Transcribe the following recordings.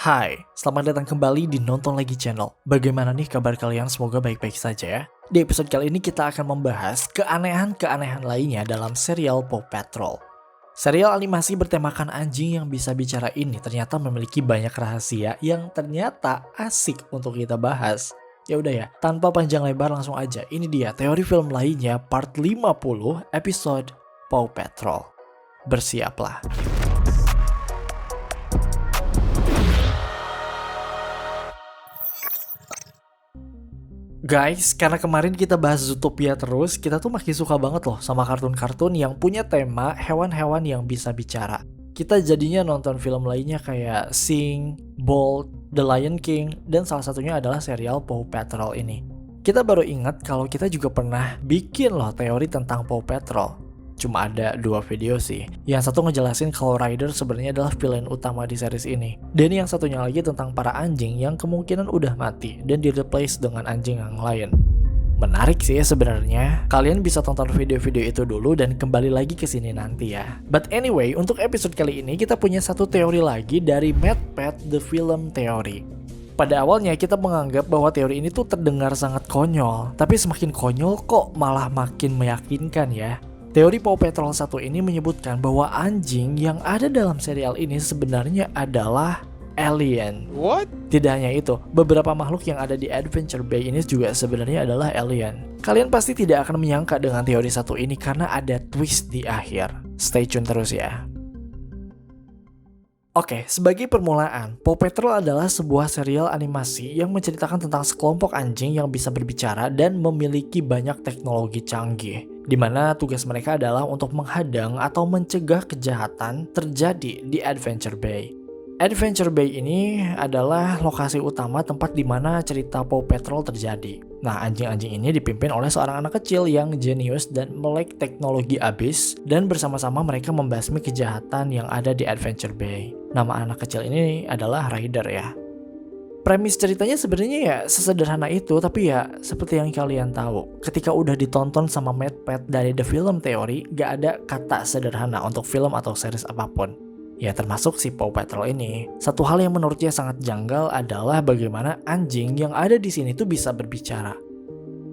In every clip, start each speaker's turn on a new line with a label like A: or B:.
A: Hai, selamat datang kembali di Nonton Lagi Channel. Bagaimana nih kabar kalian? Semoga baik-baik saja ya. Di episode kali ini kita akan membahas keanehan-keanehan lainnya dalam serial Paw Patrol. Serial animasi bertemakan anjing yang bisa bicara ini ternyata memiliki banyak rahasia yang ternyata asik untuk kita bahas. Ya udah ya, tanpa panjang lebar langsung aja. Ini dia teori film lainnya part 50 episode Paw Patrol. Bersiaplah. Guys, karena kemarin kita bahas Zootopia terus, kita tuh makin suka banget loh sama kartun-kartun yang punya tema hewan-hewan yang bisa bicara. Kita jadinya nonton film lainnya kayak Sing, Bolt, The Lion King, dan salah satunya adalah serial Paw Patrol ini. Kita baru ingat kalau kita juga pernah bikin loh teori tentang Paw Patrol. Cuma ada 2 video sih. Yang satu ngejelasin kalau Ryder sebenarnya adalah villain utama di series ini. Dan yang satunya lagi tentang para anjing yang kemungkinan udah mati dan di-replace dengan anjing yang lain. Menarik sih sebenarnya. Kalian bisa tonton video-video itu dulu dan kembali lagi ke sini nanti ya. But anyway, untuk episode kali ini kita punya satu teori lagi dari MadPat The Film Theory. Pada awalnya kita menganggap bahwa teori ini tuh terdengar sangat konyol, tapi semakin konyol kok malah makin meyakinkan ya. Teori Paw Patrol 1 ini menyebutkan bahwa anjing yang ada dalam serial ini sebenarnya adalah alien.
B: What?
A: Tidak hanya itu, beberapa makhluk yang ada di Adventure Bay ini juga sebenarnya adalah alien. Kalian pasti tidak akan menyangka dengan teori satu ini karena ada twist di akhir. Stay tune terus ya. Oke, sebagai permulaan, Paw Patrol adalah sebuah serial animasi yang menceritakan tentang sekelompok anjing yang bisa berbicara dan memiliki banyak teknologi canggih, di mana tugas mereka adalah untuk menghadang atau mencegah kejahatan terjadi di Adventure Bay. Adventure Bay ini adalah lokasi utama tempat di mana cerita Paw Patrol terjadi. Nah, anjing-anjing ini dipimpin oleh seorang anak kecil yang jenius dan melek teknologi abis, dan bersama-sama mereka membasmi kejahatan yang ada di Adventure Bay. Nama anak kecil ini adalah Ryder ya. Premis ceritanya sebenarnya ya sesederhana itu, tapi ya seperti yang kalian tahu, ketika udah ditonton sama MadPat dari The Film Theory, gak ada kata sederhana untuk film atau series apapun. Ya termasuk si Paw Patrol ini. Satu hal yang menurutnya sangat janggal adalah bagaimana anjing yang ada di sini tuh bisa berbicara.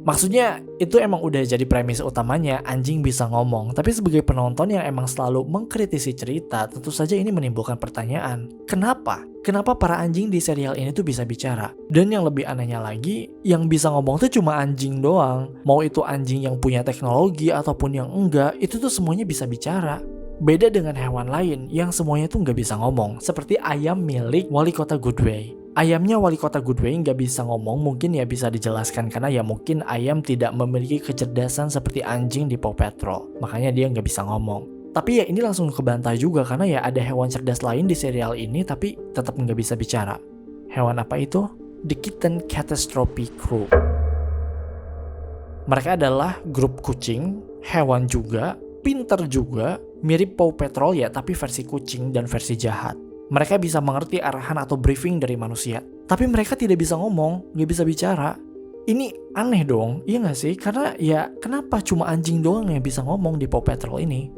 A: Maksudnya itu emang udah jadi premis utamanya, anjing bisa ngomong. Tapi sebagai penonton yang emang selalu mengkritisi cerita, tentu saja ini menimbulkan pertanyaan. Kenapa? Kenapa para anjing di serial ini tuh bisa bicara? Dan yang lebih anehnya lagi, yang bisa ngomong tuh cuma anjing doang. Mau itu anjing yang punya teknologi ataupun yang enggak, itu tuh semuanya bisa bicara. Beda dengan hewan lain yang semuanya tuh nggak bisa ngomong, seperti ayam milik wali kota Goodway. Ayamnya wali kota Goodway nggak bisa ngomong, mungkin ya bisa dijelaskan karena ya mungkin ayam tidak memiliki kecerdasan seperti anjing di Paw Patrol, makanya dia nggak bisa ngomong. Tapi ya ini langsung kebantai juga karena ya ada hewan cerdas lain di serial ini tapi tetap nggak bisa bicara. Hewan apa itu? The Kitten Catastrophe Crew. Mereka adalah grup kucing, hewan juga, pinter juga, mirip Paw Patrol ya tapi versi kucing dan versi jahat. Mereka bisa mengerti arahan atau briefing dari manusia, tapi mereka tidak bisa ngomong, gak bisa bicara. Ini aneh dong, iya gak sih? Karena ya kenapa cuma anjing doang yang bisa ngomong di Paw Patrol ini?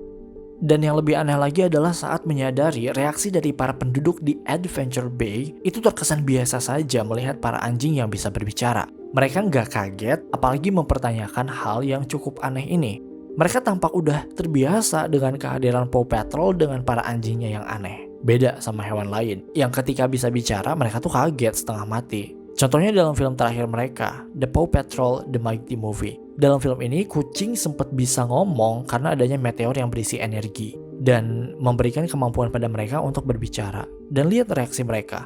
A: Dan yang lebih aneh lagi adalah saat menyadari reaksi dari para penduduk di Adventure Bay itu terkesan biasa saja melihat para anjing yang bisa berbicara. Mereka gak kaget, apalagi mempertanyakan hal yang cukup aneh ini. Mereka tampak udah terbiasa dengan kehadiran Paw Patrol dengan para anjingnya yang aneh. Beda sama hewan lain, yang ketika bisa bicara mereka tuh kaget setengah mati. Contohnya dalam film terakhir mereka, The Paw Patrol The Mighty Movie. Dalam film ini, kucing sempat bisa ngomong karena adanya meteor yang berisi energi dan memberikan kemampuan pada mereka untuk berbicara. Dan lihat reaksi mereka.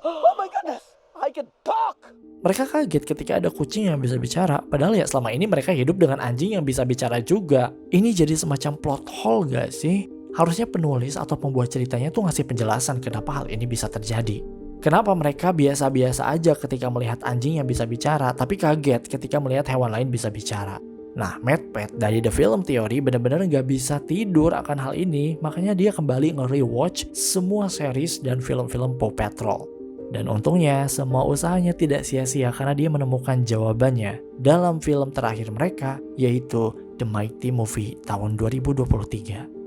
B: Oh my goodness, I can talk!
A: Mereka kaget ketika ada kucing yang bisa bicara, padahal ya selama ini mereka hidup dengan anjing yang bisa bicara juga. Ini jadi semacam plot hole gak sih? Harusnya penulis atau pembuat ceritanya tuh ngasih penjelasan kenapa hal ini bisa terjadi. Kenapa mereka biasa-biasa aja ketika melihat anjing yang bisa bicara, tapi kaget ketika melihat hewan lain bisa bicara. Nah, MadPat dari The Film Theory benar-benar gak bisa tidur akan hal ini, makanya dia kembali nge-rewatch semua series dan film-film Paw Patrol. Dan untungnya, semua usahanya tidak sia-sia karena dia menemukan jawabannya dalam film terakhir mereka, yaitu The Mighty Movie tahun 2023.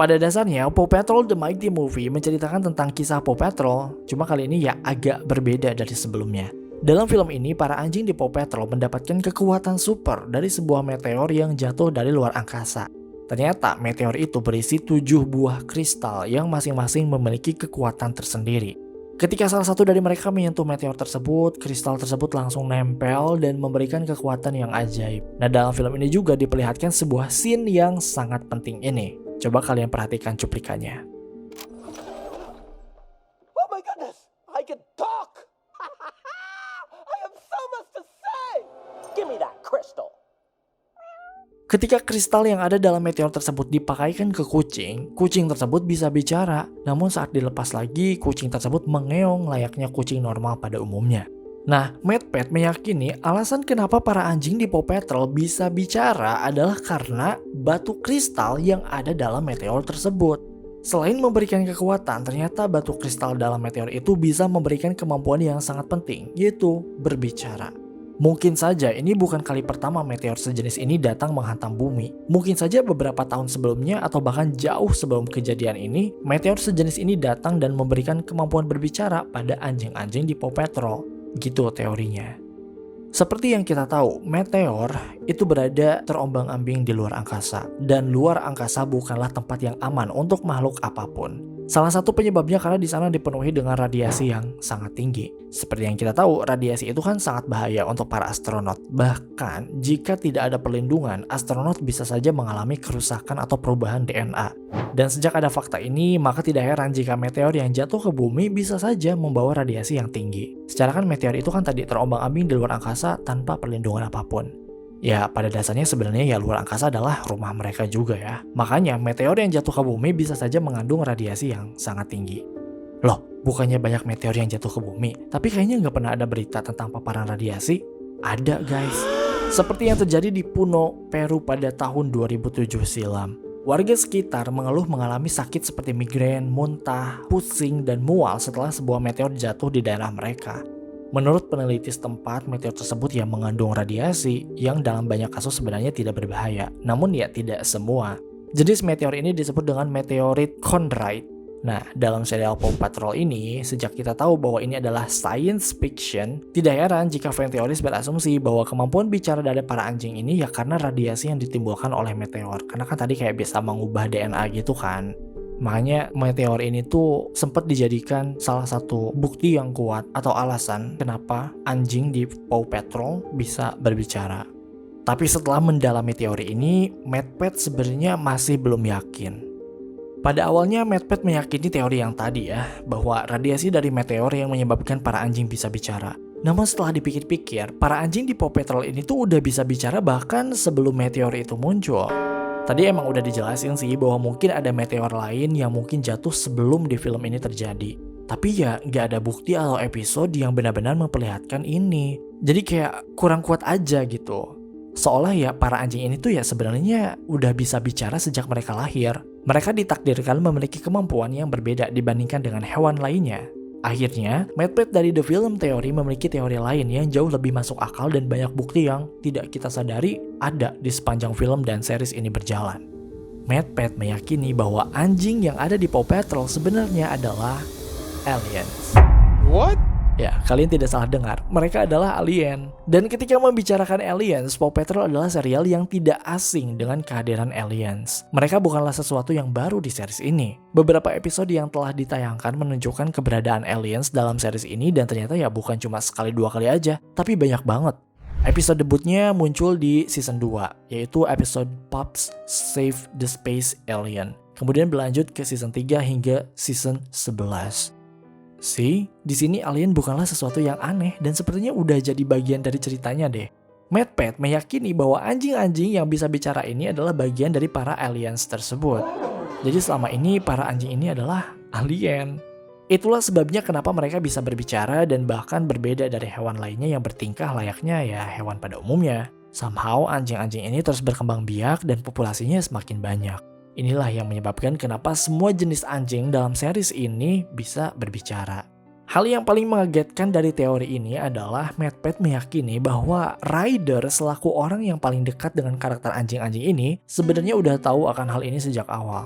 A: Pada dasarnya, Paw Patrol The Mighty Movie menceritakan tentang kisah Paw Patrol, cuma kali ini ya agak berbeda dari sebelumnya. Dalam film ini, para anjing di Paw Patrol mendapatkan kekuatan super dari sebuah meteor yang jatuh dari luar angkasa. Ternyata meteor itu berisi 7 buah kristal yang masing-masing memiliki kekuatan tersendiri. Ketika salah satu dari mereka menyentuh meteor tersebut, kristal tersebut langsung nempel dan memberikan kekuatan yang ajaib. Nah, dalam film ini juga diperlihatkan sebuah scene yang sangat penting ini. Coba kalian perhatikan cuplikannya.
B: Oh my goodness! I can talk! I have so much to say! Give me that crystal!
A: Ketika kristal yang ada dalam meteor tersebut dipakaikan ke kucing, kucing tersebut bisa bicara. Namun saat dilepas lagi, kucing tersebut mengeong layaknya kucing normal pada umumnya. Nah, MadPat meyakini alasan kenapa para anjing di Paw Patrol bisa bicara adalah karena batu kristal yang ada dalam meteor tersebut. Selain memberikan kekuatan, ternyata batu kristal dalam meteor itu bisa memberikan kemampuan yang sangat penting, yaitu berbicara. Mungkin saja ini bukan kali pertama meteor sejenis ini datang menghantam bumi. Mungkin saja beberapa tahun sebelumnya atau bahkan jauh sebelum kejadian ini, meteor sejenis ini datang dan memberikan kemampuan berbicara pada anjing-anjing di Paw Patrol. Gitu teorinya. Seperti yang kita tahu, meteor itu berada terombang-ambing di luar angkasa. Dan luar angkasa bukanlah tempat yang aman untuk makhluk apapun. Salah satu penyebabnya karena di sana dipenuhi dengan radiasi yang sangat tinggi. Seperti yang kita tahu, radiasi itu kan sangat bahaya untuk para astronot. Bahkan, jika tidak ada perlindungan, astronot bisa saja mengalami kerusakan atau perubahan DNA. Dan sejak ada fakta ini, maka tidak heran jika meteor yang jatuh ke bumi bisa saja membawa radiasi yang tinggi. Secara kan meteor itu kan tadi terombang-ambing di luar angkasa tanpa perlindungan apapun. Ya, pada dasarnya sebenarnya ya luar angkasa adalah rumah mereka juga ya. Makanya meteor yang jatuh ke bumi bisa saja mengandung radiasi yang sangat tinggi. Loh, bukannya banyak meteor yang jatuh ke bumi, tapi kayaknya nggak pernah ada berita tentang paparan radiasi? Ada guys. Seperti yang terjadi di Puno, Peru pada tahun 2007 silam. Warga sekitar mengeluh mengalami sakit seperti migrain, muntah, pusing, dan mual setelah sebuah meteor jatuh di daerah mereka. Menurut peneliti setempat, meteor tersebut yang mengandung radiasi yang dalam banyak kasus sebenarnya tidak berbahaya. Namun ya tidak semua. Jenis meteor ini disebut dengan meteorit chondrite. Nah, dalam serial Paw Patrol ini, sejak kita tahu bahwa ini adalah science fiction, tidak heran jika fan teoris berasumsi bahwa kemampuan bicara dari para anjing ini ya karena radiasi yang ditimbulkan oleh meteor. Karena kan tadi kayak bisa mengubah DNA gitu kan. Makanya meteor ini tuh sempat dijadikan salah satu bukti yang kuat atau alasan kenapa anjing di Paw Patrol bisa berbicara. Tapi setelah mendalami teori ini, MadPat sebenarnya masih belum yakin. Pada awalnya MadPat meyakini teori yang tadi ya, bahwa radiasi dari meteor yang menyebabkan para anjing bisa bicara. Namun setelah dipikir-pikir, para anjing di Paw Patrol ini tuh udah bisa bicara bahkan sebelum meteor itu muncul. Tadi emang udah dijelasin sih bahwa mungkin ada meteor lain yang mungkin jatuh sebelum di film ini terjadi. Tapi ya nggak ada bukti atau episode yang benar-benar memperlihatkan ini. Jadi kayak kurang kuat aja gitu. Seolah ya para anjing ini tuh ya sebenarnya udah bisa bicara sejak mereka lahir. Mereka ditakdirkan memiliki kemampuan yang berbeda dibandingkan dengan hewan lainnya. Akhirnya, MadPat dari The Film Theory memiliki teori lain yang jauh lebih masuk akal dan banyak bukti yang tidak kita sadari ada di sepanjang film dan series ini berjalan. MadPat meyakini bahwa anjing yang ada di Paw Patrol sebenarnya adalah aliens.
B: What?
A: Ya, kalian tidak salah dengar, mereka adalah alien. Dan ketika membicarakan aliens, Paw Patrol adalah serial yang tidak asing dengan kehadiran aliens. Mereka bukanlah sesuatu yang baru di series ini. Beberapa episode yang telah ditayangkan menunjukkan keberadaan aliens dalam series ini dan ternyata ya bukan cuma sekali dua kali aja, tapi banyak banget. Episode debutnya muncul di season 2, yaitu episode Pups Save the Space Alien. Kemudian berlanjut ke season 3 hingga season 11. Di sini alien bukanlah sesuatu yang aneh dan sepertinya udah jadi bagian dari ceritanya deh. MadPat meyakini bahwa anjing-anjing yang bisa bicara ini adalah bagian dari para aliens tersebut. Jadi selama ini para anjing ini adalah alien. Itulah sebabnya kenapa mereka bisa berbicara dan bahkan berbeda dari hewan lainnya yang bertingkah layaknya ya hewan pada umumnya. Somehow anjing-anjing ini terus berkembang biak dan populasinya semakin banyak. Inilah yang menyebabkan kenapa semua jenis anjing dalam series ini bisa berbicara. Hal yang paling mengagetkan dari teori ini adalah MadPat meyakini bahwa Ryder selaku orang yang paling dekat dengan karakter anjing-anjing ini sebenarnya udah tahu akan hal ini sejak awal.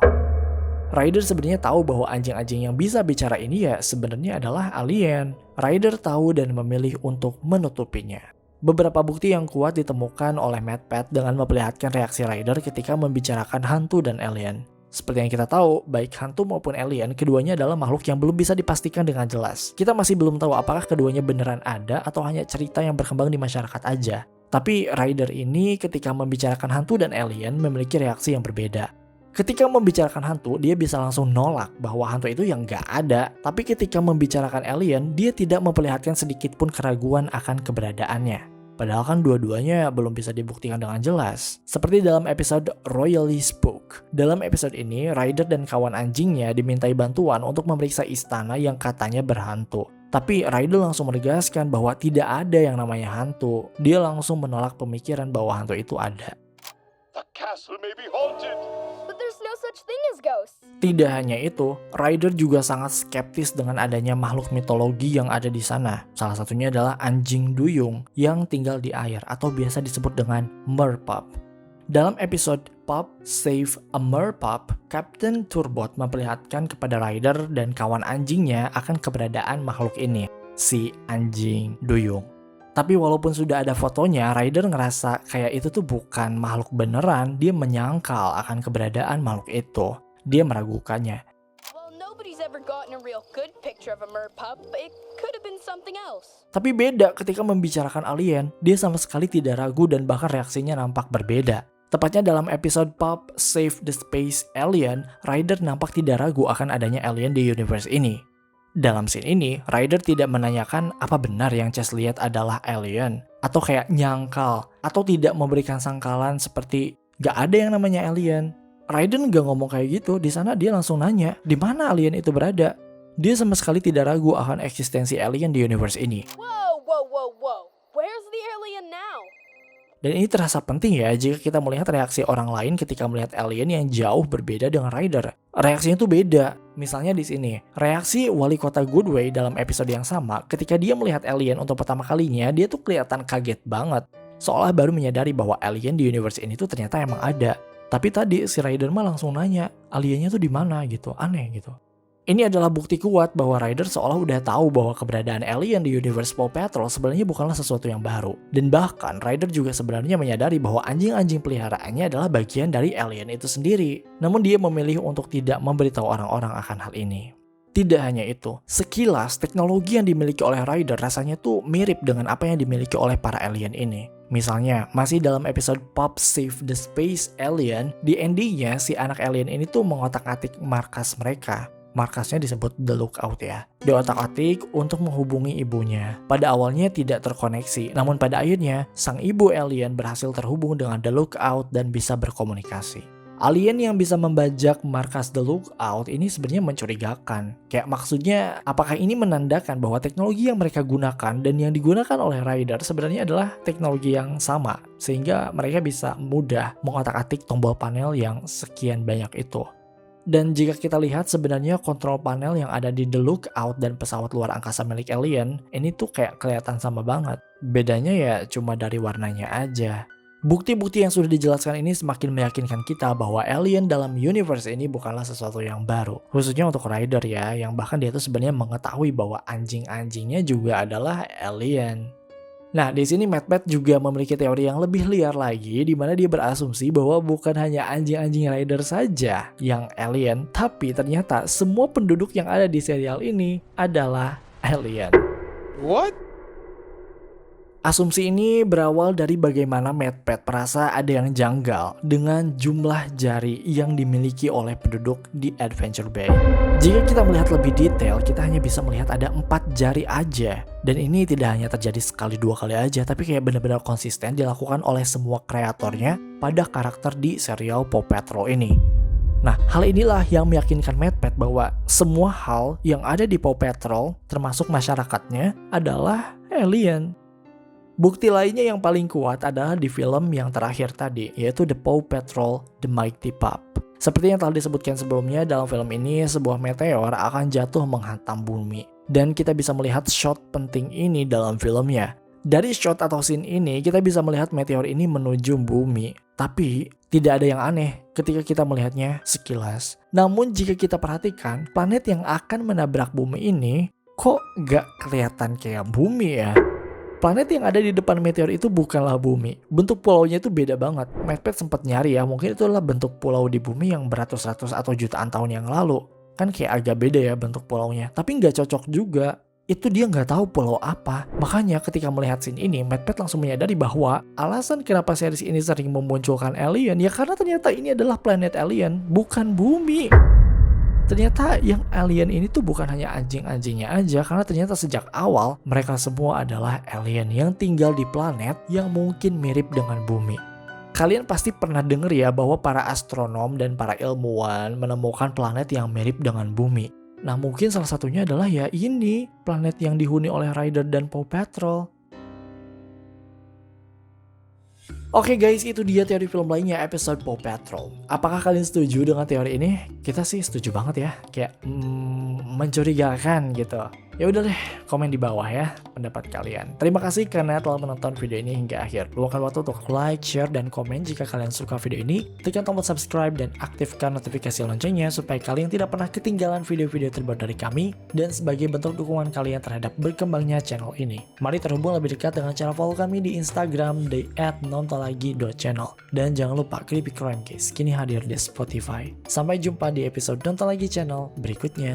A: Ryder sebenarnya tahu bahwa anjing-anjing yang bisa bicara ini ya sebenarnya adalah alien. Ryder tahu dan memilih untuk menutupinya. Beberapa bukti yang kuat ditemukan oleh MadPat dengan memperlihatkan reaksi Ryder ketika membicarakan hantu dan alien. Seperti yang kita tahu, baik hantu maupun alien, keduanya adalah makhluk yang belum bisa dipastikan dengan jelas. Kita masih belum tahu apakah keduanya beneran ada atau hanya cerita yang berkembang di masyarakat aja. Tapi Ryder ini ketika membicarakan hantu dan alien memiliki reaksi yang berbeda. Ketika membicarakan hantu, dia bisa langsung nolak bahwa hantu itu yang nggak ada. Tapi ketika membicarakan alien, dia tidak memperlihatkan sedikit pun keraguan akan keberadaannya. Padahal kan dua-duanya belum bisa dibuktikan dengan jelas. Seperti dalam episode Royally Spook. Dalam episode ini, Ryder dan kawan anjingnya dimintai bantuan untuk memeriksa istana yang katanya berhantu. Tapi Ryder langsung menegaskan bahwa tidak ada yang namanya hantu. Dia langsung menolak pemikiran bahwa hantu itu ada.
B: The castle may be haunted.
C: But there's no such thing as ghosts.
A: Tidak hanya itu, Ryder juga sangat skeptis dengan adanya makhluk mitologi yang ada di sana. Salah satunya adalah anjing duyung yang tinggal di air atau biasa disebut dengan merpup. Dalam episode Pup Save a Merpup, Captain Turbot memperlihatkan kepada Ryder dan kawan anjingnya akan keberadaan makhluk ini, si anjing duyung. Tapi walaupun sudah ada fotonya, Ryder ngerasa kayak itu tuh bukan makhluk beneran, dia menyangkal akan keberadaan makhluk itu. Dia meragukannya.
C: Well, nobody's ever gotten a real good picture of a merpup. It could have been something else.
A: Tapi beda ketika membicarakan alien, dia sama sekali tidak ragu dan bahkan reaksinya nampak berbeda. Tepatnya dalam episode Pup Save the Space Alien, Ryder nampak tidak ragu akan adanya alien di universe ini. Dalam scene ini, Ryder tidak menanyakan apa benar yang Chase lihat adalah alien, atau kayak nyangkal, atau tidak memberikan sangkalan seperti gak ada yang namanya alien. Ryder gak ngomong kayak gitu, di sana dia langsung nanya, di mana alien itu berada? Dia sama sekali tidak ragu akan eksistensi alien di universe ini.
C: Whoa, whoa, whoa, whoa. Where's the alien now?
A: Dan ini terasa penting ya jika kita melihat reaksi orang lain ketika melihat alien yang jauh berbeda dengan Ryder. Reaksinya tuh beda. Misalnya di sini, reaksi wali kota Goodway dalam episode yang sama ketika dia melihat alien untuk pertama kalinya, dia tuh kelihatan kaget banget. Seolah baru menyadari bahwa alien di universe ini tuh ternyata emang ada. Tapi tadi si Ryder mah langsung nanya, aliennya tuh di mana gitu, aneh gitu. Ini adalah bukti kuat bahwa Ryder seolah udah tahu bahwa keberadaan alien di universe Paw Patrol sebenarnya bukanlah sesuatu yang baru. Dan bahkan Ryder juga sebenarnya menyadari bahwa anjing-anjing peliharaannya adalah bagian dari alien itu sendiri. Namun dia memilih untuk tidak memberitahu orang-orang akan hal ini. Tidak hanya itu, sekilas teknologi yang dimiliki oleh Ryder rasanya tuh mirip dengan apa yang dimiliki oleh para alien ini. Misalnya, masih dalam episode Pup Save the Space Alien, di endingnya si anak alien ini tuh mengotak-atik markas mereka. Markasnya disebut The Lookout ya. Diotak-atik untuk menghubungi ibunya. Pada awalnya tidak terkoneksi, namun pada akhirnya sang ibu alien berhasil terhubung dengan The Lookout dan bisa berkomunikasi. Alien yang bisa membajak markas The Lookout ini sebenarnya mencurigakan. Kayak maksudnya, apakah ini menandakan bahwa teknologi yang mereka gunakan dan yang digunakan oleh Ryder sebenarnya adalah teknologi yang sama, sehingga mereka bisa mudah mengotak-atik tombol panel yang sekian banyak itu. Dan jika kita lihat sebenarnya kontrol panel yang ada di The Lookout dan pesawat luar angkasa milik alien, ini tuh kayak kelihatan sama banget. Bedanya ya cuma dari warnanya aja. Bukti-bukti yang sudah dijelaskan ini semakin meyakinkan kita bahwa alien dalam universe ini bukanlah sesuatu yang baru. Khususnya untuk Ryder ya, yang bahkan dia tuh sebenarnya mengetahui bahwa anjing-anjingnya juga adalah alien. Nah, di sini MadPat juga memiliki teori yang lebih liar lagi, di mana dia berasumsi bahwa bukan hanya anjing-anjing Ryder saja yang alien, tapi ternyata semua penduduk yang ada di serial ini adalah alien.
B: What?
A: Asumsi ini berawal dari bagaimana MadPat merasa ada yang janggal dengan jumlah jari yang dimiliki oleh penduduk di Adventure Bay. Jika kita melihat lebih detail, kita hanya bisa melihat ada 4 jari aja. Dan ini tidak hanya terjadi sekali 2 kali aja, tapi kayak benar-benar konsisten dilakukan oleh semua kreatornya pada karakter di serial Paw Patrol ini. Nah, hal inilah yang meyakinkan MadPat bahwa semua hal yang ada di Paw Patrol, termasuk masyarakatnya, adalah alien. Bukti lainnya yang paling kuat adalah di film yang terakhir tadi, yaitu The Paw Patrol The Mighty Pup. Seperti yang telah disebutkan sebelumnya, dalam film ini sebuah meteor akan jatuh menghantam bumi. Dan kita bisa melihat shot penting ini dalam filmnya. Dari shot atau scene ini, kita bisa melihat meteor ini menuju bumi. Tapi, tidak ada yang aneh ketika kita melihatnya sekilas. Namun, jika kita perhatikan, planet yang akan menabrak bumi ini, kok gak kelihatan kayak bumi ya? Planet yang ada di depan meteor itu bukanlah bumi. Bentuk pulaunya itu beda banget. MadPat sempat nyari ya, mungkin itu adalah bentuk pulau di bumi yang beratus-ratus atau jutaan tahun yang lalu. Kan kayak agak beda ya bentuk pulaunya. Tapi nggak cocok juga. Itu dia nggak tahu pulau apa. Makanya ketika melihat scene ini, MadPat langsung menyadari bahwa alasan kenapa series ini sering memunculkan alien ya karena ternyata ini adalah planet alien, bukan bumi. Ternyata yang alien ini tuh bukan hanya anjing-anjingnya aja, karena ternyata sejak awal mereka semua adalah alien yang tinggal di planet yang mungkin mirip dengan bumi. Kalian pasti pernah denger ya bahwa para astronom dan para ilmuwan menemukan planet yang mirip dengan bumi. Nah mungkin salah satunya adalah ya ini, planet yang dihuni oleh Ryder dan Paw Patrol. Oke guys, itu dia teori film lainnya episode Paw Patrol. Apakah kalian setuju dengan teori ini? Kita sih setuju banget ya, kayak mencurigakan gitu. Ya udah deh, komen di bawah ya pendapat kalian. Terima kasih karena telah menonton video ini hingga akhir. Luangkan waktu untuk like, share, dan komen jika kalian suka video ini. Tekan tombol subscribe dan aktifkan notifikasi loncengnya supaya kalian tidak pernah ketinggalan video-video terbaru dari kami. Dan sebagai bentuk dukungan kalian terhadap berkembangnya channel ini, mari terhubung lebih dekat dengan cara follow kami di Instagram di @nontonlagi.channel. Dan jangan lupa Creepy Crime Case kini hadir di Spotify. Sampai jumpa di episode Nonton Lagi channel berikutnya.